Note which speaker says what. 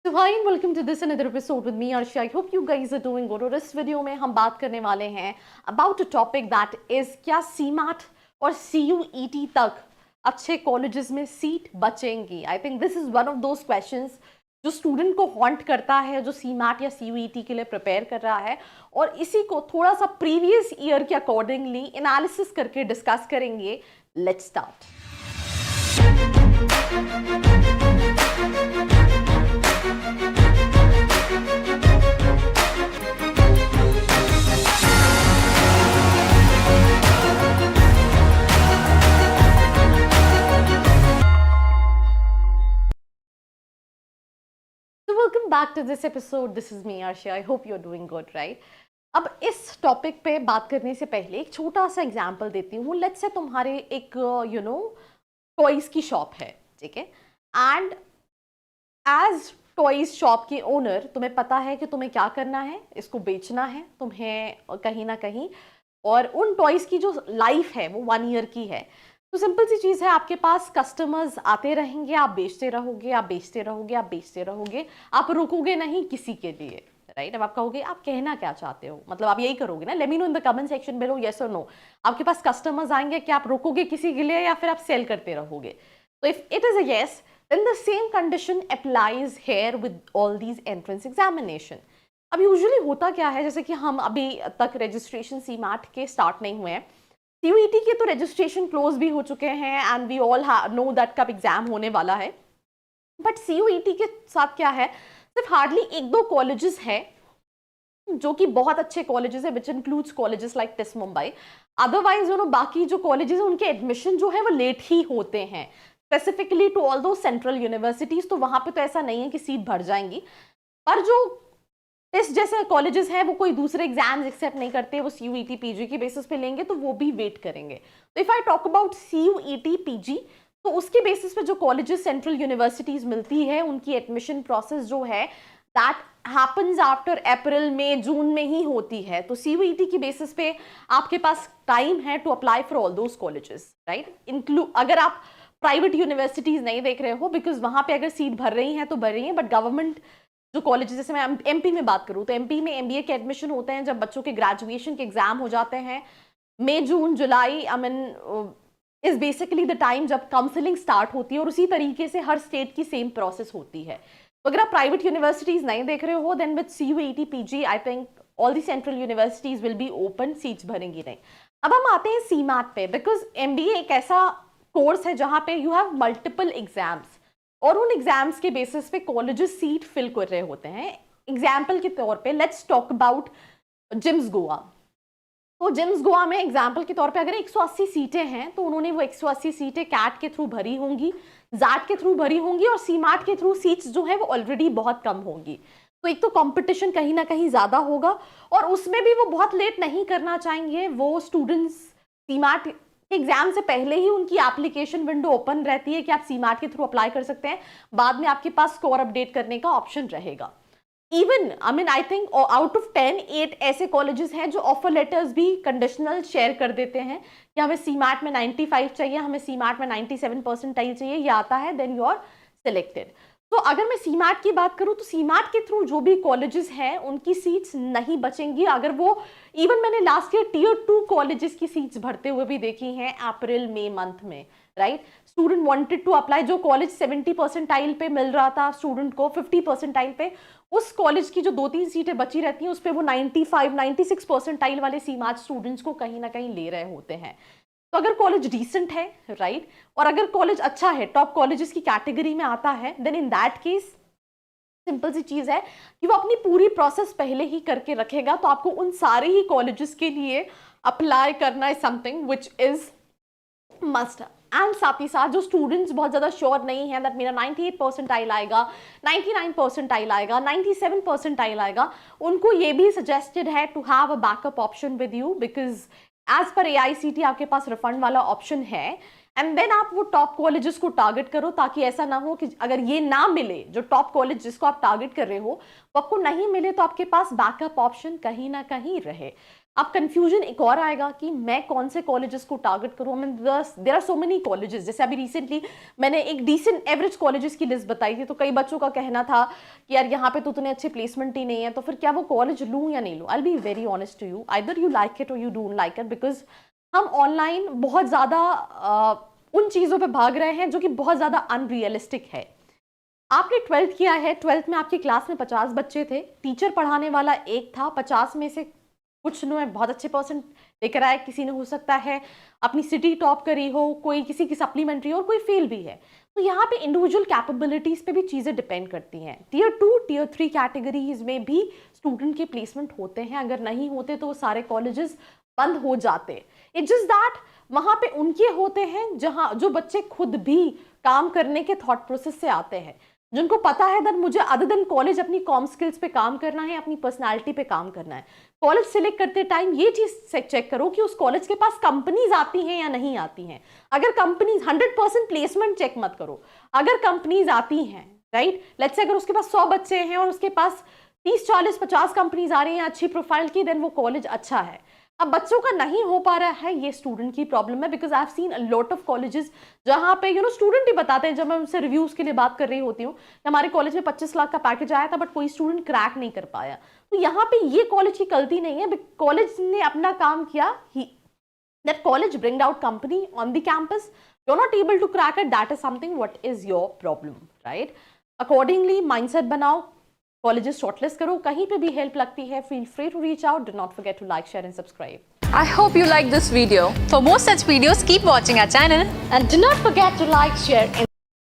Speaker 1: So hi and welcome to this another episode with me Arshi. I hope you guys are doing good. और इस video में हम बात करने वाले हैं about a topic that is क्या CMAT और CUET तक अच्छे कॉलेजेस में सीट बचेंगी. I think this is one of those questions जो स्टूडेंट को हॉन्ट करता है, जो CMAT या CUET के लिए प्रिपेयर कर रहा है, और इसी को थोड़ा सा प्रीवियस ईयर के अकॉर्डिंगली एनालिसिस करके डिस्कस करेंगे. Let's start. Welcome back to this episode. This is me Arshi. I hope you're doing good, right? अब इस टॉपिक पे बात करने से पहले एक छोटा सा एग्जांपल देती हूँ. लेट्स से तुम्हारे एक टॉयज की शॉप है, ठीक है, एंड एज टॉयज शॉप के ओनर तुम्हें पता है कि तुम्हें क्या करना है, इसको बेचना है तुम्हें कहीं ना कहीं, और उन टॉयज की जो लाइफ है वो 1 ईयर की है. तो सिंपल सी चीज़ है, आपके पास कस्टमर्स आते रहेंगे, आप बेचते रहोगे, आप बेचते रहोगे, आप बेचते रहोगे, आप रुकोगे नहीं किसी के लिए, राइट? अब आप कहोगे आप कहना क्या चाहते हो, मतलब आप यही करोगे ना. Let me know in the comment section below yes और नो. आपके पास कस्टमर्स आएंगे, क्या आप रुकोगे किसी के लिए या फिर आप सेल करते रहोगे? तो if it is a yes, then the same condition applies here with all these entrance examination. अब यूजुअली होता क्या है, जैसे कि हम अभी तक रजिस्ट्रेशन सीमैट के स्टार्ट नहीं हुए हैं, CUET के तो रजिस्ट्रेशन क्लोज भी हो चुके हैं and we all know that कब एग्जाम होने वाला है. बट CUET के साथ क्या है, सिर्फ हार्डली 1-2 कॉलेजेस हैं जो कि बहुत अच्छे कॉलेजेस है, which includes colleges like TISS Mumbai. Otherwise बाकी जो कॉलेजेस हैं उनके एडमिशन जो है वो लेट ही होते हैं, स्पेसिफिकली टू ऑल दो सेंट्रल यूनिवर्सिटीज. तो वहां पे तो ऐसा नहीं है कि सीट भर जाएंगी, पर जो टेस्ट जैसे कॉलेजेस हैं वो कोई दूसरे एग्जाम्स एक्सेप्ट नहीं करते, वो CUET PG की बेसिस पे लेंगे, तो वो भी वेट करेंगे. तो if I talk about CUET PG, तो उसके बेसिस पे जो कॉलेजेस सेंट्रल यूनिवर्सिटीज मिलती है उनकी एडमिशन प्रोसेस जो है दैट हैपन्स आफ्टर अप्रैल मई जून में ही होती है. तो CUET की बेसिस पे आपके पास टाइम है to apply for all those colleges, right? Include अगर आप प्राइवेट यूनिवर्सिटीज नहीं देख रहे हो, बिकॉज वहां पे अगर सीट भर रही है तो भर रही है, बट गवर्नमेंट जो कॉलेज, जैसे मैं MP में बात करूँ तो MP में MBA के एडमिशन होते हैं जब बच्चों के ग्रेजुएशन के एग्जाम हो जाते हैं. मई जून जुलाई I mean is basically the time जब काउंसलिंग स्टार्ट होती है, और उसी तरीके से हर स्टेट की सेम प्रोसेस होती है. तो अगर आप प्राइवेट यूनिवर्सिटीज नहीं देख रहे हो, then with CUET PG I think all the central universities will be open, seats भरेंगी नहीं. अब हम आते हैं CMAT पे, बिकॉज MBA एक ऐसा कोर्स है जहाँ पे यू हैव मल्टीपल एग्जाम्स, और उन एग्जाम्स के बेसिस पे कॉलेजेस सीट फिल कर रहे होते हैं. एग्जाम्पल के तौर पे let's talk about GIMS Goa. तो जिम्स गोवा में एग्जाम्पल के तौर पे अगर 180 सीटें हैं तो उन्होंने वो 180 सीटें कैट के थ्रू भरी होंगी, जैट के थ्रू भरी होंगी, और CMAT के थ्रू सीट्स जो है वो ऑलरेडी बहुत कम होंगी. तो एक तो कंपटीशन कहीं ना कहीं ज़्यादा होगा, और उसमें भी वो बहुत लेट नहीं करना चाहेंगे. वो स्टूडेंट्स CMAT एग्जाम से पहले ही उनकी एप्लीकेशन विंडो ओपन रहती है कि आप CMAT के थ्रू अप्लाई कर सकते हैं, बाद में आपके पास स्कोर अपडेट करने का ऑप्शन रहेगा. Even I mean I think out of 10 8 ऐसे कॉलेजेस हैं जो ऑफर लेटर्स भी कंडीशनल शेयर कर देते हैं कि हमें CMAT में 95 चाहिए, हमें CMAT में 97 परसेंटाइल चाहिए, ये आता है, देन यू आर सिलेक्टेड. तो अगर मैं CMAT की बात करूं तो CMAT के थ्रू जो भी कॉलेजेस हैं उनकी सीट्स नहीं बचेंगी. अगर वो इवन मैंने लास्ट ईयर Tier 2 कॉलेजेस की सीट्स भरते हुए भी देखी हैं अप्रैल मई मंथ में, right? Student wanted to apply, जो कॉलेज 70 परसेंटाइल पे मिल रहा था स्टूडेंट को 50 परसेंटाइल पे, उस कॉलेज की जो 2-3 सीटें बची रहती हैं उस पर वो 95 96 परसेंटाइल वाले CMAT स्टूडेंट्स को कहीं ना कहीं ले रहे होते हैं. तो अगर कॉलेज डिसेंट है, राइट, और अगर कॉलेज अच्छा है, टॉप कॉलेजेस की कैटेगरी में आता है, then in that case simple सी चीज है कि वो अपनी पूरी प्रोसेस पहले ही करके रखेगा. तो आपको उन सारे ही कॉलेजेस के लिए अप्लाई करना है, something which is must. And साथ ही साथ जो स्टूडेंट्स बहुत ज़्यादा श्योर नहीं है दैट मेरा 98 परसेंटाइल आएगा, 99 परसेंटाइल आएगा, 97 परसेंटाइल आएगा, उनको ये भी सजेस्टेड है to have a backup option with you, because as per AICT आपके पास रिफंड वाला ऑप्शन है. एंड देन आप वो टॉप कॉलेजेस को टारगेट करो, ताकि ऐसा ना हो कि अगर ये ना मिले, जो टॉप कॉलेज जिसको आप टारगेट कर रहे हो वो आपको नहीं मिले, तो आपके पास बैकअप ऑप्शन कहीं ना कहीं रहे. अब कंफ्यूजन एक और आएगा कि मैं कौन से कॉलेजेस को टारगेट करूँ। मैं there are so many colleges, जैसे अभी रिसेंटली मैंने एक डिसेंट एवरेज कॉलेजेस की लिस्ट बताई थी, तो कई बच्चों का कहना था कि यार यहाँ पे तो उतने अच्छे प्लेसमेंट ही नहीं है, तो फिर क्या वो कॉलेज लूँ या नहीं लूँ। I will be very honest to you, either you like it और you don't like it, because हम ऑनलाइन बहुत ज़्यादा उन चीज़ों पे भाग रहे हैं जो कि बहुत ज़्यादा अनरियलिस्टिक है। आपने 12th किया है, 12th में आपकी क्लास में 50 बच्चे थे, टीचर पढ़ाने वाला एक था, 50 में से कुछ ने बहुत अच्छे परसेंट लेकर आए, किसी ने हो सकता है अपनी सिटी टॉप करी हो, कोई किसी की सप्लीमेंट्री और कोई फेल भी है। तो यहाँ पे इंडिविजुअल कैपेबिलिटीज पे भी चीज़ें डिपेंड करती हैं। टियर 2 टियर 3 कैटेगरीज में भी स्टूडेंट के प्लेसमेंट होते हैं, अगर नहीं होते तो वो सारे कॉलेजेस बंद हो जाते। इट्स जस्ट दैट वहाँ पे उनके होते हैं जहाँ जो बच्चे खुद भी काम करने के थॉट प्रोसेस से आते हैं, जिनको पता है दैट मुझे अदर देन कॉलेज अपनी कॉम स्किल्स पे काम करना है, अपनी पर्सनालिटी पे काम करना है। कॉलेज सिलेक्ट करते टाइम ये चीज़ चेक करो कि उस कॉलेज के पास कंपनीज आती हैं या नहीं आती हैं। अगर कंपनीज 100% प्लेसमेंट चेक मत करो, अगर कंपनीज आती हैं, राइट, लेट्स से अगर उसके पास 100 बच्चे हैं और उसके पास 30 40 50 कंपनीज आ रही हैं अच्छी प्रोफाइल की, देन वो कॉलेज अच्छा है। अब बच्चों का नहीं हो पा रहा है, ये स्टूडेंट की प्रॉब्लम है, because I have seen a lot of colleges जहाँ पे स्टूडेंट ही बताते हैं, जब मैं उनसे रिव्यूज के लिए बात कर रही होती हूँ, हमारे कॉलेज में 25 लाख का पैकेज आया था बट कोई स्टूडेंट क्रैक नहीं कर पाया। तो यहाँ पे ये कॉलेज की गलती नहीं है, कॉलेज ने अपना काम किया, that college bring out company on the campus, you're not able to crack it, that is something what is your problem, right? Accordingly mindset बनाओ, कॉलेजेस शॉर्टलिस्ट करो, कहीं पे भी हेल्प लगती है feel free to reach out, do not forget to like, share and subscribe.
Speaker 2: I hope you like this video. For more such videos, keep watching our channel.
Speaker 1: And do not forget to like, share and